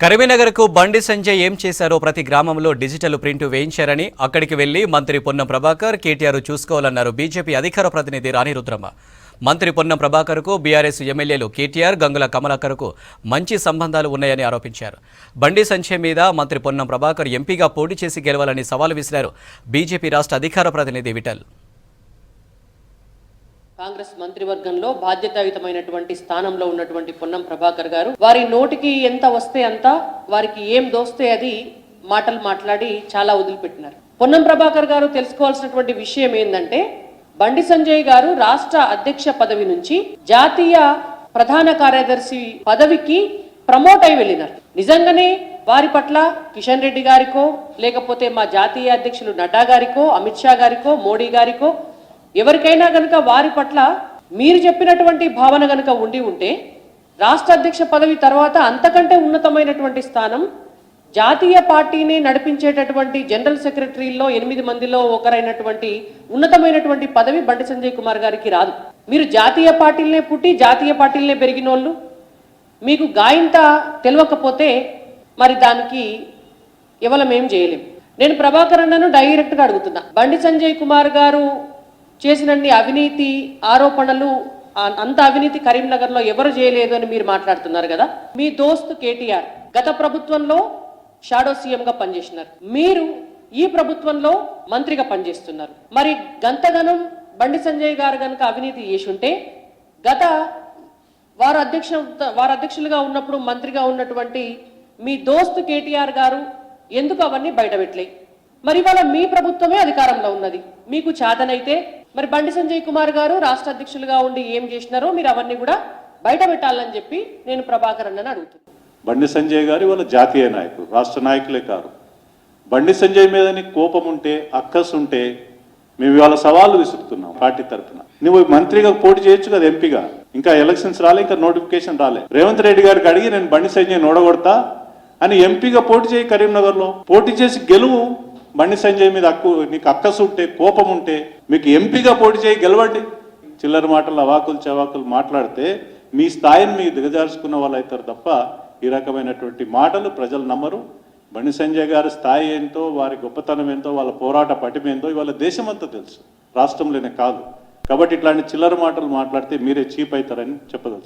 కరీంనగర్కు బండి సంజయ్ ఏం చేశారో ప్రతి గ్రామంలో డిజిటల్ ప్రింట్ వేయించారని అక్కడికి వెళ్లి మంత్రి పొన్నం ప్రభాకర్ కేటీఆర్ చూసుకోవాలన్నారు బీజేపీ అధికార ప్రతినిధి రాణి రుద్రమ్మ. మంత్రి పొన్నం ప్రభాకర్కు బీఆర్ఎస్ ఎమ్మెల్యేలు కేటీఆర్, గంగుల కమలాకర్కు మంచి సంబంధాలు ఉన్నాయని ఆరోపించారు. బండి సంజయ్ మీద మంత్రి పొన్నం ప్రభాకర్ ఎంపీగా పోటీ చేసి గెలవాలని సవాల్ విసిరారు బీజేపీ రాష్ట్ర అధికార ప్రతినిధి విఠల్. కాంగ్రెస్ మంత్రివర్గంలో బాధ్యతాయుతమైనటువంటి స్థానంలో ఉన్నటువంటి పొన్నం ప్రభాకర్ గారు వారి నోటికి ఎంత వస్తే అంత, వారికి ఏం దోస్తే అది మాటలు మాట్లాడి చాలా వదిలిపెట్టినారు. పొన్నం ప్రభాకర్ గారు తెలుసుకోవాల్సినటువంటి విషయం ఏంటంటే, బండి సంజయ్ గారు రాష్ట్ర అధ్యక్ష పదవి నుంచి జాతీయ ప్రధాన కార్యదర్శి పదవికి ప్రమోట్ అయి వెళ్ళినారు. నిజంగానే వారి పట్ల కిషన్ రెడ్డి గారికో, లేకపోతే మా జాతీయ అధ్యక్షులు నడ్డా గారికో, అమిత్ షా గారికో, మోడీ గారికో ఎవరికైనా గనుక వారి పట్ల మీరు చెప్పినటువంటి భావన గనుక ఉంటే రాష్ట్ర అధ్యక్ష పదవి తర్వాత అంతకంటే ఉన్నతమైనటువంటి స్థానం జాతీయ పార్టీని నడిపించేటటువంటి జనరల్ సెక్రటరీల్లో 8 మందిలో ఒకరైనటువంటి ఉన్నతమైనటువంటి పదవి బండి సంజయ్ కుమార్ గారికి రాదు. మీరు జాతీయ పార్టీలనే పుట్టి జాతీయ పార్టీలనే పెరిగినోళ్ళు, మీకు గాయంత తెలియకపోతే మరి దానికి ఎవలం ఏం చేయలేం. నేను ప్రభాకర్ అన్నను డైరెక్ట్గా అడుగుతున్నా, బండి సంజయ్ కుమార్ గారు చేసినన్ని అవినీతి ఆరోపణలు, అంత అవినీతి కరీంనగర్లో ఎవరు చేయలేదు అని మీరు మాట్లాడుతున్నారు కదా. మీ దోస్తు కేటీఆర్ గత ప్రభుత్వంలో షాడో సీఎంగా పనిచేసినారు, మీరు ఈ ప్రభుత్వంలో మంత్రిగా పనిచేస్తున్నారు. మరి గంతగనం బండి సంజయ్ గారు కనుక అవినీతి చేసుంటే గత వారు అధ్యక్షులుగా ఉన్నప్పుడు మంత్రిగా ఉన్నటువంటి మీ దోస్తు కేటీఆర్ గారు ఎందుకు అవన్నీ బయటపెట్టలే? మరి ఇవాళ మీ ప్రభుత్వమే అధికారంలో ఉన్నది, మీకు చేతనైతే మరి బండి సంజయ్ కుమార్ గారు రాష్ట్ర అధ్యక్షులుగా ఉండి ఏం చేసినారో మీరు అవన్నీ కూడా బయట పెట్టాలని చెప్పి నేను ప్రభాకర్ అన్నని అడుగుతున్నాను. బండి సంజయ్ గారు వాళ్ళ జాతీయ నాయకులు, రాష్ట్ర నాయకులే కాదు. బండి సంజయ్ మీద నీకు కోపం ఉంటే, అక్కస్ ఉంటే మేము ఇవాళ సవాళ్ళు విసురుతున్నాం పార్టీ తరఫున. నువ్వు మంత్రిగా పోటీ చేయొచ్చు కదా, ఎంపీగా. ఇంకా ఎలక్షన్స్ రాలే, ఇంకా నోటిఫికేషన్ రాలే. రేవంత్ రెడ్డి గారికి అడిగి నేను బండి సంజయ్ ఓడగొడతా అని ఎంపీగా పోటీ చేయి, కరీంనగర్లో పోటీ చేసి గెలువు. బండి సంజయ్ మీద నీకు అక్కసు ఉంటే, కోపం ఉంటే మీకు ఎంపీగా పోటీ చేయి, గెలవండి. చిల్లర మాటలు, అవాకులు చవాకులు మాట్లాడితే మీ స్థాయిని మీకు దిగజార్చుకున్న వాళ్ళు అవుతారు తప్ప ఈ రకమైనటువంటి మాటలు ప్రజలు నమ్మరు. బండి సంజయ్ గారి స్థాయి ఏంటో, వారి గొప్పతనం ఏంటో, వాళ్ళ పోరాట పటిమ ఏంటో ఇవాళ దేశమంతా తెలుసు, రాష్ట్రంలోనే కాదు. కాబట్టి ఇట్లాంటి చిల్లర మాటలు మాట్లాడితే మీరే చీప్ అవుతారని చెప్పదలుచు.